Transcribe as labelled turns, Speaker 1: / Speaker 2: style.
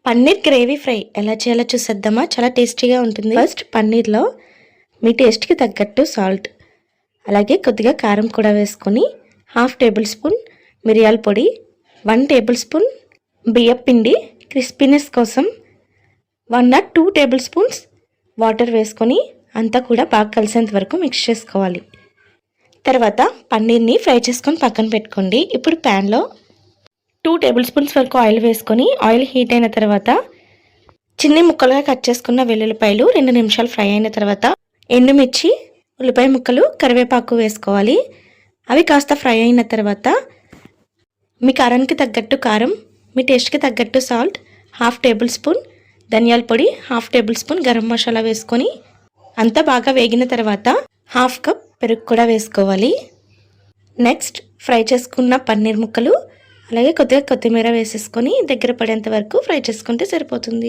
Speaker 1: Paneer gravy fry ఎలా చేయాలో చూసేద్దామా. చాలా టేస్టీగా ఉంటుంది. ఫస్ట్ పన్నీర్లో మీ టేస్ట్కి తగ్గట్టు సాల్ట్, అలాగే కొద్దిగా కారం కూడా వేసుకొని 1/2 టేబుల్ స్పూన్ మిరియాల పొడి, 1 టేబుల్ స్పూన్ బియ్యం పిండి, క్రిస్పీనెస్ కోసం 1 or 2 టేబుల్ స్పూన్స్ వాటర్ వేసుకొని అంతా కూడా బాగా కలిసేంత వరకు మిక్స్ చేసుకోవాలి. తర్వాత పన్నీర్ని ఫ్రై చేసుకొని పక్కన పెట్టుకోండి. ఇప్పుడు ప్యాన్లో 2 టేబుల్ స్పూన్స్ వరకు ఆయిల్ వేసుకొని ఆయిల్ హీట్ అయిన తర్వాత చిన్ని ముక్కలుగా కట్ చేసుకున్న వెల్లుల్లిపాయలు 2 నిమిషాలు ఫ్రై అయిన తర్వాత ఎండుమిర్చి, ఉల్లిపాయ ముక్కలు, కరివేపాకు వేసుకోవాలి. అవి కాస్త ఫ్రై అయిన తర్వాత మీ కారానికి తగ్గట్టు కారం, మీ టేస్ట్కి తగ్గట్టు సాల్ట్, 1/2 టేబుల్ స్పూన్ ధనియాల పొడి, 1/2 టేబుల్ స్పూన్ గరం మసాలా వేసుకొని అంతా బాగా వేగిన తర్వాత 1/2 కప్ పెరుగు కూడా వేసుకోవాలి. నెక్స్ట్ ఫ్రై చేసుకున్న పన్నీర్ ముక్కలు, అలాగే కొద్దిగా కొత్తిమీర వేసేసుకొని దగ్గర పడేంత వరకు ఫ్రై చేసుకుంటే సరిపోతుంది.